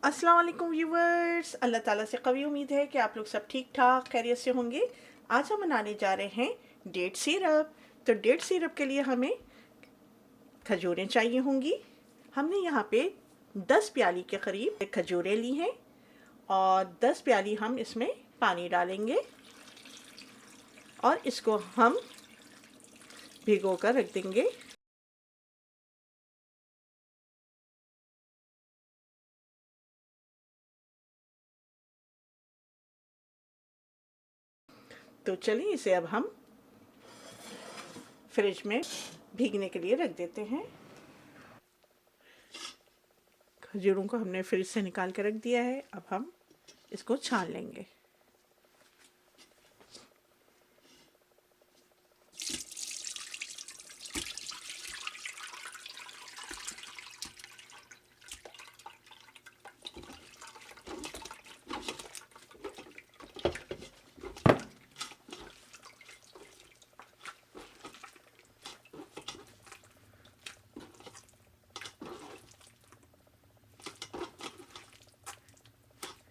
अस्सलाम वालेकुम व्यूवर्स। अल्लाह ताला से कवी उम्मीद है कि आप लोग सब ठीक ठाक खैरियत से होंगे। आज हम बनाने जा रहे हैं डेट सिरप। तो डेट सिरप के लिए हमें खजूरें चाहिए होंगी। हमने यहाँ पे 10 प्याली के करीब खजूरें ली हैं और 10 प्याली हम इसमें पानी डालेंगे और इसको हम भिगो कर रख देंगे। तो चलिए इसे अब हम फ्रिज में भीगने के लिए रख देते हैं। खजूरों को हमने फ्रिज से निकाल कर रख दिया है। अब हम इसको छान लेंगे।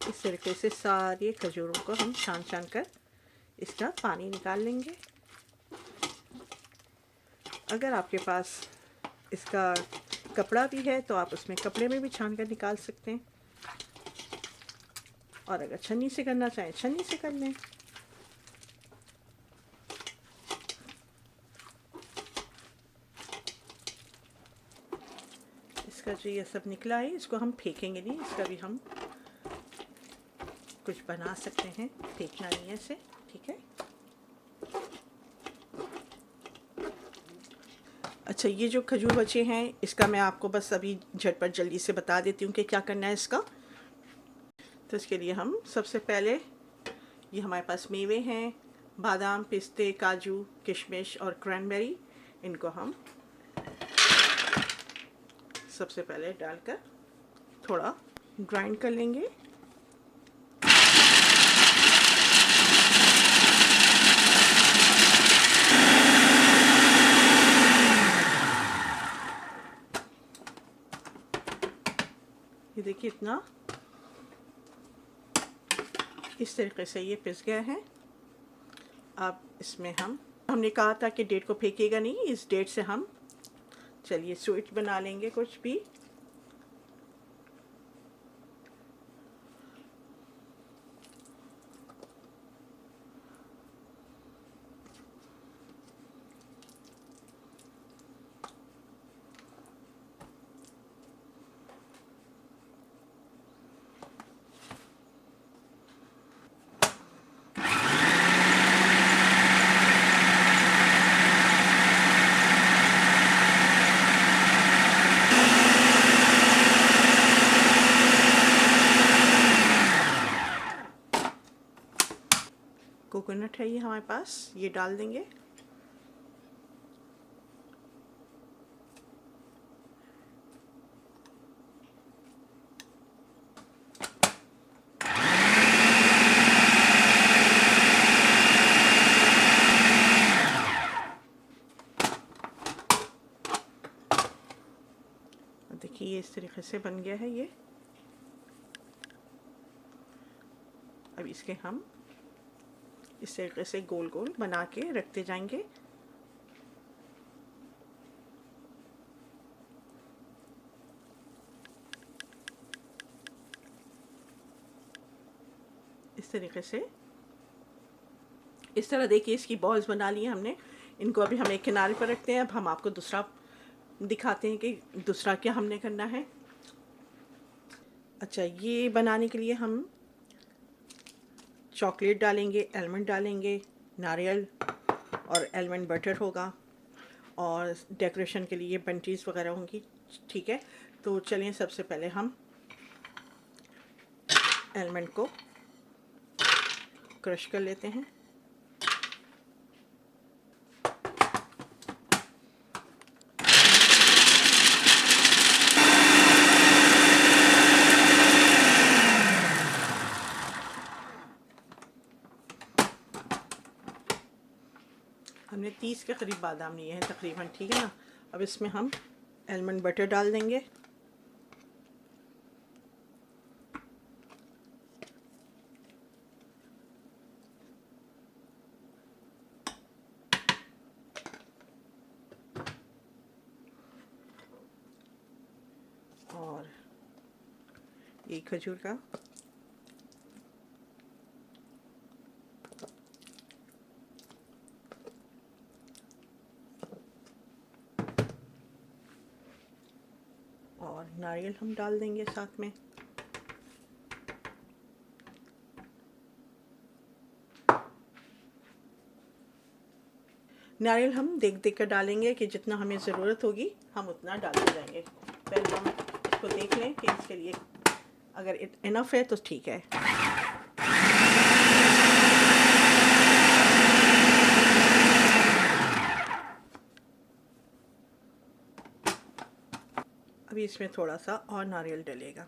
इस तरीके से सारी खजूरों को हम छान छान कर इसका पानी निकाल लेंगे। अगर आपके पास इसका कपड़ा भी है तो आप उसमें कपड़े में भी छान कर निकाल सकते हैं, और अगर छन्नी से करना चाहें छन्नी से कर लें। इसका जो ये सब निकला है इसको हम फेंकेंगे नहीं, इसका भी हम कुछ बना सकते हैं, फेंकना नहीं है इसे, ठीक है। अच्छा, ये जो खजूर बचे हैं इसका मैं आपको बस अभी झटपट जल्दी से बता देती हूँ कि क्या करना है इसका। तो इसके लिए हम सबसे पहले, ये हमारे पास मेवे हैं, बादाम, पिस्ते, काजू, किशमिश और क्रैनबेरी। इनको हम सबसे पहले डालकर थोड़ा ग्राइंड कर लेंगे। ये देखिए इतना इस तरीके से ये पिस गया है। अब इसमें हमने कहा था कि डेट को फेंकेगा नहीं, इस डेट से हम चलिए स्वीट बना लेंगे कुछ भी। कोकोनट है ये हमारे पास, ये डाल देंगे। देखिए ये इस तरीके से बन गया है ये। अब इसके हम इस तरीके से गोल गोल बना के रखते जाएंगे। इस तरीके से, इस तरह देखिए इसकी बॉल्स बना ली हैं हमने। इनको अभी हम एक किनारे पर रखते हैं। अब हम आपको दूसरा दिखाते हैं कि दूसरा क्या हमने करना है। अच्छा, ये बनाने के लिए हम चॉकलेट डालेंगे, आलमंड डालेंगे, नारियल और आलमंड बटर होगा, और डेकोरेशन के लिए बंटीज वगैरह होंगी, ठीक है। तो चलिए सबसे पहले हम आलमंड को क्रश कर लेते हैं। हमने 30 के करीब बादाम लिए हैं तकरीबन, ठीक है ना। अब इसमें हम आलमंड बटर डाल देंगे। एक खजूर का। और नारियल हम डाल देंगे साथ में। नारियल हम देख देख कर डालेंगे कि जितना हमें ज़रूरत होगी हम उतना डालते जाएंगे। पहले हम इसको देख लें कि इसके लिए अगर इनफ है तो ठीक है। अभी इसमें थोड़ा सा और नारियल डलेगा।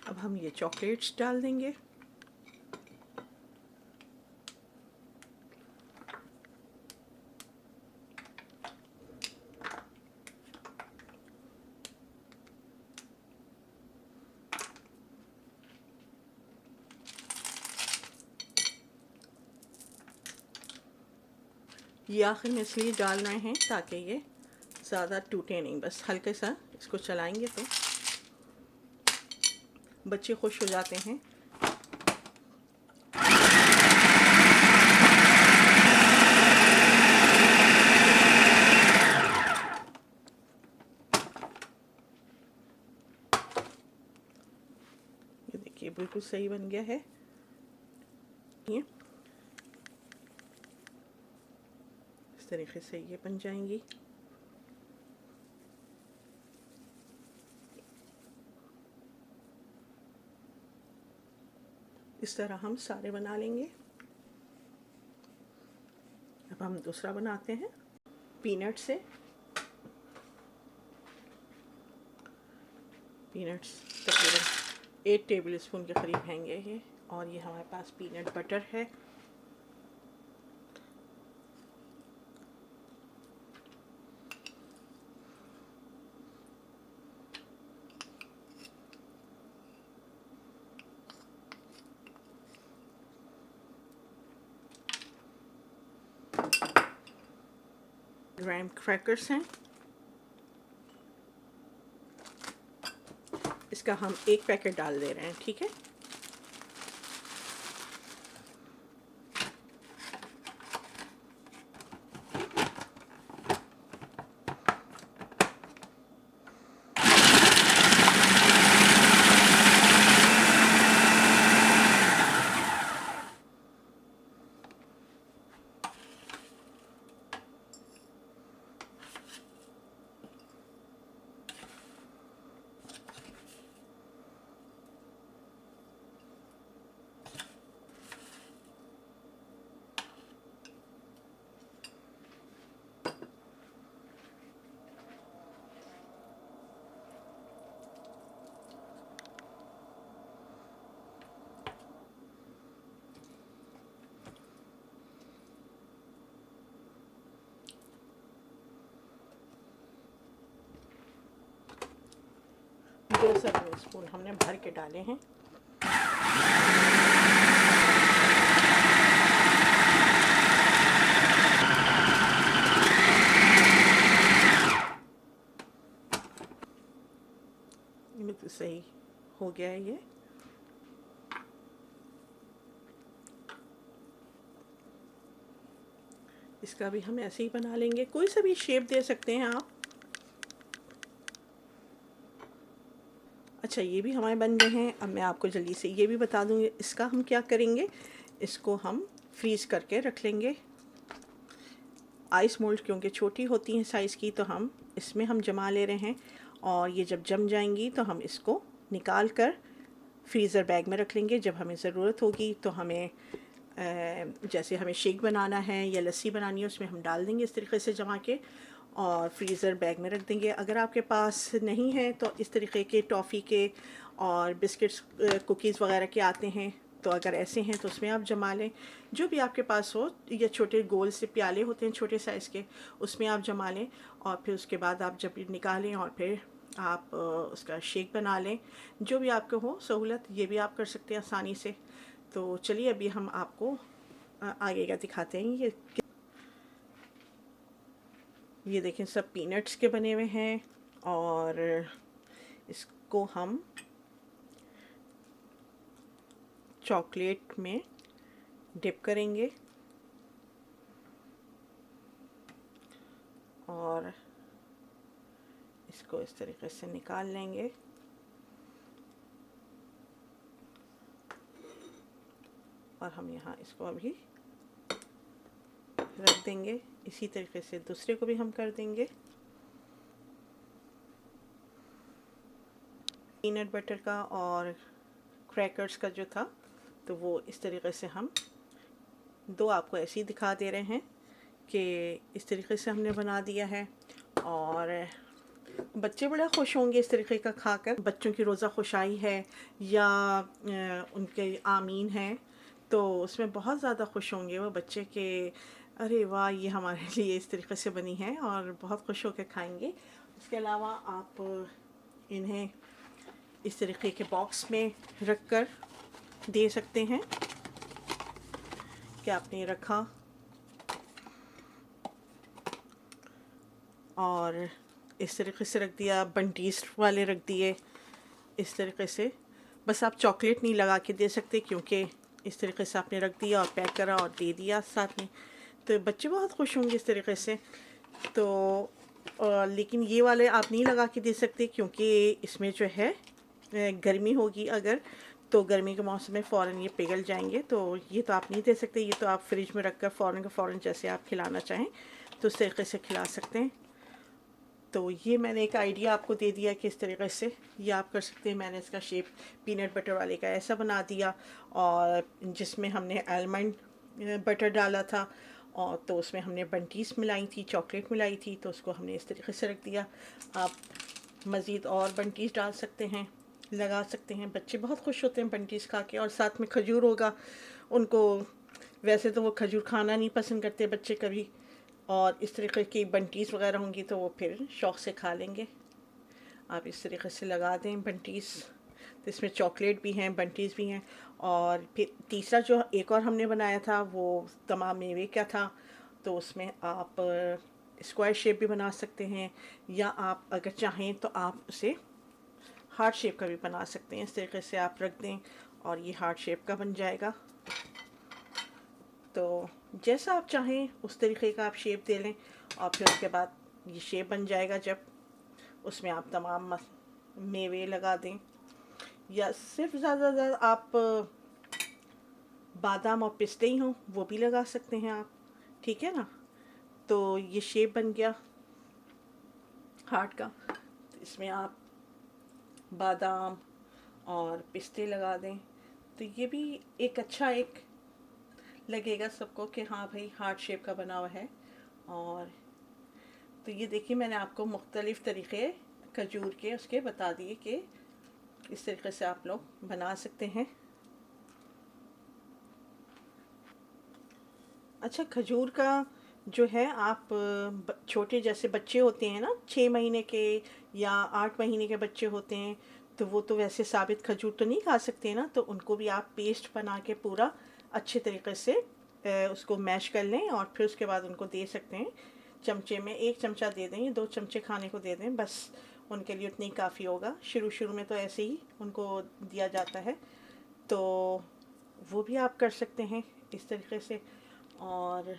अब हम ये चॉकलेट्स डाल देंगे। ये आखिर में इसलिए डाल रहे हैं ताकि ये ज़्यादा टूटे नहीं, बस हल्के सा इसको चलाएंगे तो बच्चे खुश हो जाते हैं। ये देखिए बिल्कुल सही बन गया है। ये इस तरीके से ये बन जाएंगी। इस तरह हम सारे बना लेंगे। अब हम दूसरा बनाते हैं पीनट से। पीनट्स तकरीबन 8 टेबल स्पून के करीब हैंगे ये, और ये हमारे पास पीनट बटर है। ग्राम क्रैकर्स हैं, इसका हम एक पैकेट डाल दे रहे हैं, ठीक है। दो सर्विंग स्पून हमने भर के डाले हैं। तो सही हो गया है ये। इसका भी हम ऐसे ही बना लेंगे, कोई सा भी शेप दे सकते हैं आप। अच्छा, ये भी हमारे बन गए हैं। अब मैं आपको जल्दी से ये भी बता दूँगी इसका हम क्या करेंगे। इसको हम फ्रीज़ करके रख लेंगे। आइस मोल्ड क्योंकि छोटी होती हैं साइज़ की, तो हम इसमें हम जमा ले रहे हैं, और ये जब जम जाएंगी तो हम इसको निकाल कर फ्रीज़र बैग में रख लेंगे। जब हमें ज़रूरत होगी तो हमें जैसे हमें शेक बनाना है या लस्सी बनानी है, उसमें हम डाल देंगे इस तरीके से जमा के, और फ्रीज़र बैग में रख देंगे। अगर आपके पास नहीं है तो इस तरीके के टॉफ़ी के और बिस्किट्स कुकीज़ वगैरह के आते हैं, तो अगर ऐसे हैं तो उसमें आप जमा लें, जो भी आपके पास हो, या छोटे गोल से प्याले होते हैं छोटे साइज़ के, उसमें आप जमा लें। और फिर उसके बाद आप जब निकालें और फिर आप उसका शेक बना लें। जो भी आपको हो सहूलत, ये भी आप कर सकते हैं आसानी से। तो चलिए अभी हम आपको आगे का दिखाते हैं। ये देखें, सब पीनट्स के बने हुए हैं और इसको हम चॉकलेट में डिप करेंगे और इसको इस तरीके से निकाल लेंगे। और हम यहाँ इसको अभी रख देंगे। इसी तरीके से दूसरे को भी हम कर देंगे। पीनट बटर का और क्रैकर्स का जो था, तो वो इस तरीके से हम दो आपको ऐसे ही दिखा दे रहे हैं कि इस तरीके से हमने बना दिया है। और बच्चे बड़ा खुश होंगे इस तरीके का खाकर। बच्चों की रोज़ा खुशाई है या उनके आमीन है, तो उसमें बहुत ज़्यादा खुश होंगे वो बच्चे के, अरे वाह ये हमारे लिए इस तरीके से बनी है, और बहुत खुश होकर खाएंगे। इसके अलावा आप इन्हें इस तरीके के बॉक्स में रख कर दे सकते हैं कि आपने रखा और इस तरीके से रख दिया, बंटीज वाले रख दिए इस तरीके से। बस आप चॉकलेट नहीं लगा के दे सकते, क्योंकि इस तरीके से आपने रख दिया और पैक करा और दे दिया साथ में, तो बच्चे बहुत खुश होंगे इस तरीके से। तो लेकिन ये वाले आप नहीं लगा के दे सकते, क्योंकि इसमें जो है गर्मी होगी अगर, तो गर्मी के मौसम में फ़ौरन ये पिघल जाएंगे। तो ये तो आप नहीं दे सकते, ये तो आप फ्रिज में रख कर फ़ौरन का फ़ौरन जैसे आप खिलाना चाहें तो उस तरीके से खिला सकते हैं। तो ये मैंने एक आइडिया आपको दे दिया कि इस तरीके से ये आप कर सकते हैं। मैंने इसका शेप पीनट बटर वाले का ऐसा बना दिया, और जिसमें हमने आलमंड बटर डाला था, और तो उसमें हमने बंटीज मिलाई थी, चॉकलेट मिलाई थी, तो उसको हमने इस तरीके से रख दिया। आप मज़ीद और बंटीज डाल सकते हैं, लगा सकते हैं। बच्चे बहुत खुश होते हैं बंटीज खा के, और साथ में खजूर होगा उनको। वैसे तो वो खजूर खाना नहीं पसंद करते बच्चे कभी, और इस तरीके की बंटीज वगैरह होंगी तो वो फिर शौक़ से खा लेंगे। आप इस तरीके से लगा दें बंटीज, तो इसमें चॉकलेट भी हैं, बंटीज भी हैं। और फिर तीसरा जो एक और हमने बनाया था वो तमाम मेवे का था, तो उसमें आप स्क्वायर शेप भी बना सकते हैं, या आप अगर चाहें तो आप उसे हार्ट शेप का भी बना सकते हैं। इस तरीके से आप रख दें और ये हार्ट शेप का बन जाएगा। तो जैसा आप चाहें उस तरीके का आप शेप दे लें, और फिर उसके बाद ये शेप बन जाएगा जब उसमें आप तमाम मेवे लगा दें, या सिर्फ ज़्यादा से ज़्यादा आप बादाम और पिस्ते ही हों वो भी लगा सकते हैं आप, ठीक है ना। तो ये शेप बन गया हार्ट का। तो इसमें आप बादाम और पिस्ते लगा दें, तो ये भी एक अच्छा एक लगेगा सबको कि हाँ भाई हार्ट शेप का बना हुआ है। और तो ये देखिए, मैंने आपको मुख्तलिफ़ तरीक़े खजूर के उसके बता दिए कि इस तरीके से आप लोग बना सकते हैं। अच्छा, खजूर का जो है आप छोटे जैसे बच्चे होते हैं ना, 6 महीने के या 8 महीने के बच्चे होते हैं, तो वो तो वैसे साबित खजूर तो नहीं खा सकते ना, तो उनको भी आप पेस्ट बना के पूरा अच्छे तरीके से उसको मैश कर लें, और फिर उसके बाद उनको दे सकते हैं। चमचे में 1 चमचा दे दें, 2 चमचे खाने को दे दें, बस उनके लिए उतनी काफ़ी होगा। शुरू शुरू में तो ऐसे ही उनको दिया जाता है, तो वो भी आप कर सकते हैं इस तरीके से। और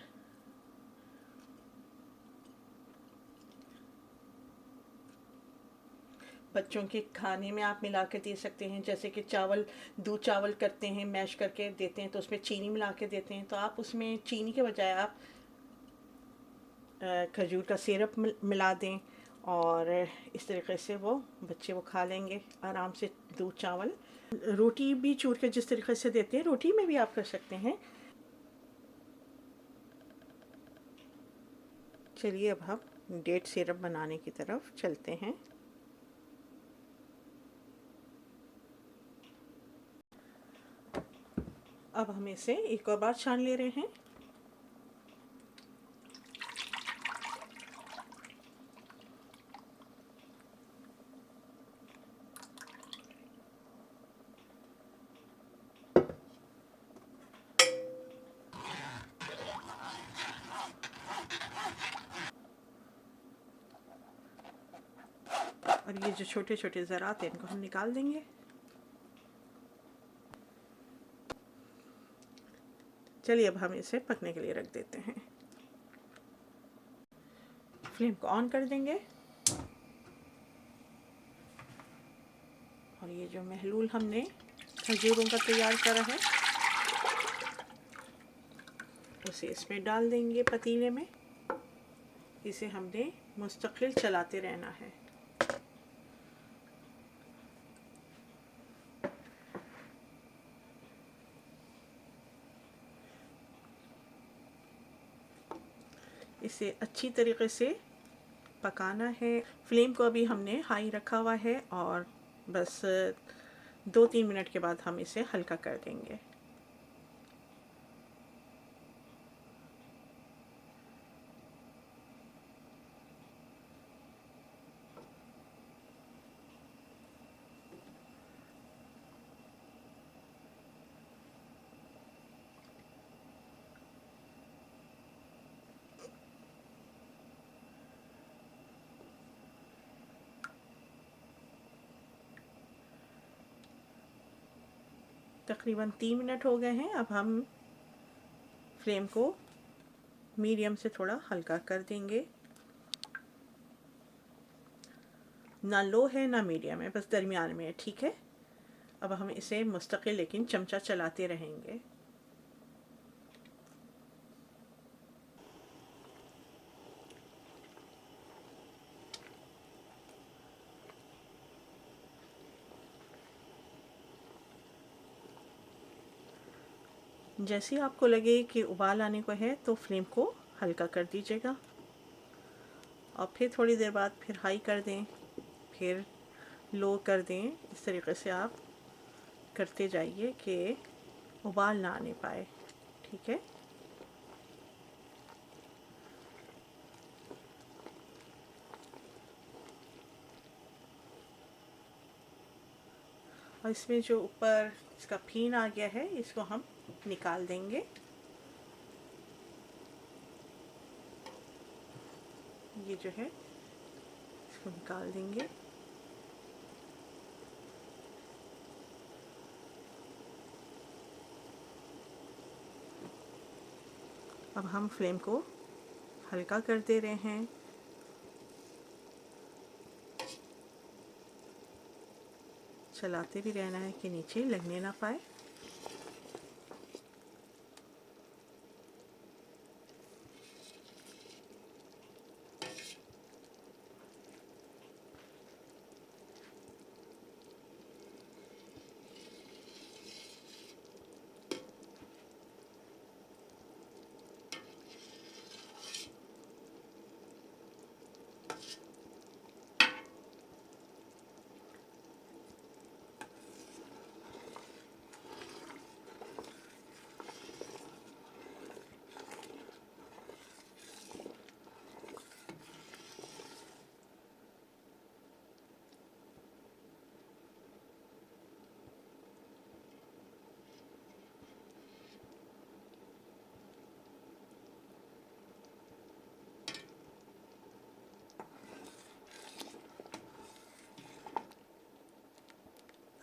बच्चों के खाने में आप मिला के दे सकते हैं, जैसे कि चावल, दूध चावल करते हैं, मैश करके देते हैं, तो उसमें चीनी मिला के देते हैं, तो आप उसमें चीनी के बजाय आप खजूर का सिरप मिला दें, और इस तरीके से वो बच्चे वो खा लेंगे आराम से दूध चावल। रोटी भी चूर के जिस तरीके से देते हैं, रोटी में भी आप कर सकते हैं। चलिए अब हम डेट सिरप बनाने की तरफ चलते हैं। अब हम इसे एक और बार छान ले रहे हैं। और ये जो छोटे छोटे ज़रात हैं इनको हम निकाल देंगे। चलिए अब हम इसे पकने के लिए रख देते हैं। फ्लेम को ऑन कर देंगे और ये जो महलूल हमने खजूरों का तैयार करा है उसे इसमें डाल देंगे पतीले में। इसे हमने मुस्तकिल चलाते रहना है। इसे अच्छी तरीके से पकाना है। फ्लेम को अभी हमने हाई रखा हुआ है और बस 2-3 मिनट के बाद हम इसे हल्का कर देंगे। तकरीबन 3 मिनट हो गए हैं। अब हम फ्लेम को मीडियम से थोड़ा हल्का कर देंगे। ना लो है ना मीडियम है, बस दरमियान में है, ठीक है। अब हम इसे मुस्तकिल लेकिन चमचा चलाते रहेंगे। जैसे ही आपको लगे कि उबाल आने को है तो फ्लेम को हल्का कर दीजिएगा और फिर थोड़ी देर बाद फिर हाई कर दें, फिर लो कर दें। इस तरीके से आप करते जाइए कि उबाल ना आने पाए, ठीक है। और इसमें जो ऊपर इसका फीन आ गया है इसको हम निकाल देंगे। ये जो है इसको निकाल देंगे। अब हम फ्लेम को हल्का कर दे रहे हैं। चलाते भी रहना है कि नीचे लगने ना पाए।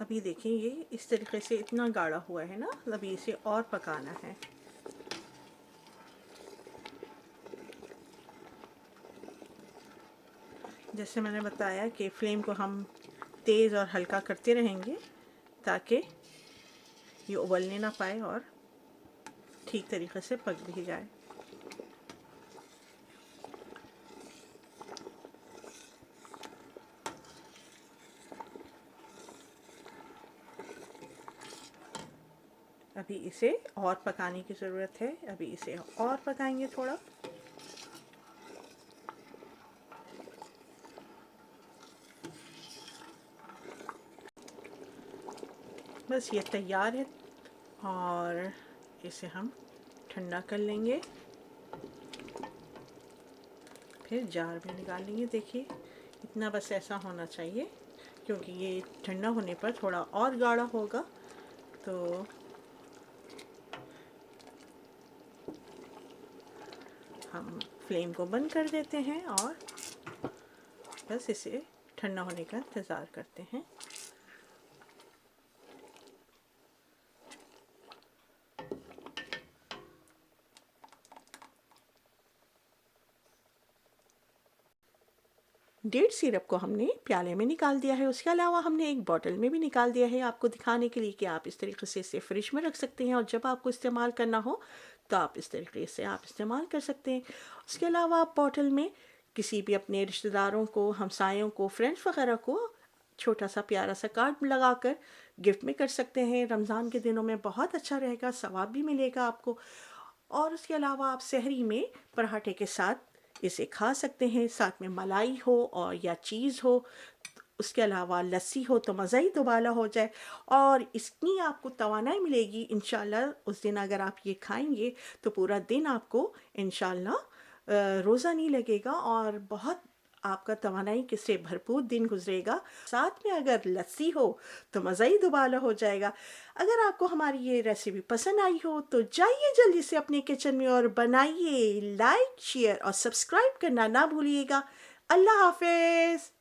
अभी देखिए ये इस तरीके से इतना गाढ़ा हुआ है ना, अभी इसे और पकाना है। जैसे मैंने बताया कि फ्लेम को हम तेज़ और हल्का करते रहेंगे ताकि ये उबलने ना पाए और ठीक तरीके से पक भी जाए। अभी इसे और पकाने की ज़रूरत है। अभी इसे और पकाएंगे थोड़ा। बस ये तैयार है और इसे हम ठंडा कर लेंगे, फिर जार में निकाल लेंगे। देखिए इतना बस ऐसा होना चाहिए, क्योंकि ये ठंडा होने पर थोड़ा और गाढ़ा होगा। तो हम फ्लेम को बंद कर देते हैं और बस इसे ठंडा होने का इंतज़ार करते हैं। डेट सिरप को हमने प्याले में निकाल दिया है, उसके अलावा हमने एक बॉटल में भी निकाल दिया है आपको दिखाने के लिए कि आप इस तरीके से इसे फ्रिज में रख सकते हैं और जब आपको इस्तेमाल करना हो तो आप इस तरीके से आप इस्तेमाल कर सकते हैं। उसके अलावा आप बॉटल में किसी भी अपने रिश्तेदारों को, हमसायों को, फ्रेंड्स वगैरह को छोटा सा प्यारा सा कार्ड लगाकर गिफ्ट में कर सकते हैं। रमज़ान के दिनों में बहुत अच्छा रहेगा, सवाब भी मिलेगा आपको। और उसके अलावा आप सहरी में पराठे के साथ इसे खा सकते हैं, साथ में मलाई हो और या चीज़ हो, उसके अलावा लस्सी हो तो मज़ा ही दुबाला हो जाए। और इतनी आपको तवानाई मिलेगी इंशाल्लाह, उस दिन अगर आप ये खाएंगे तो पूरा दिन आपको इंशाल्लाह रोज़ा नहीं लगेगा और बहुत आपका तवानाई के से भरपूर दिन गुजरेगा। साथ में अगर लस्सी हो तो मज़ा ही दुबाला हो जाएगा। अगर आपको हमारी ये रेसिपी पसंद आई हो तो जाइए जल्दी से अपने किचन में और बनाइए। लाइक, शेयर और सब्सक्राइब करना ना भूलिएगा। अल्लाह हाफिज़।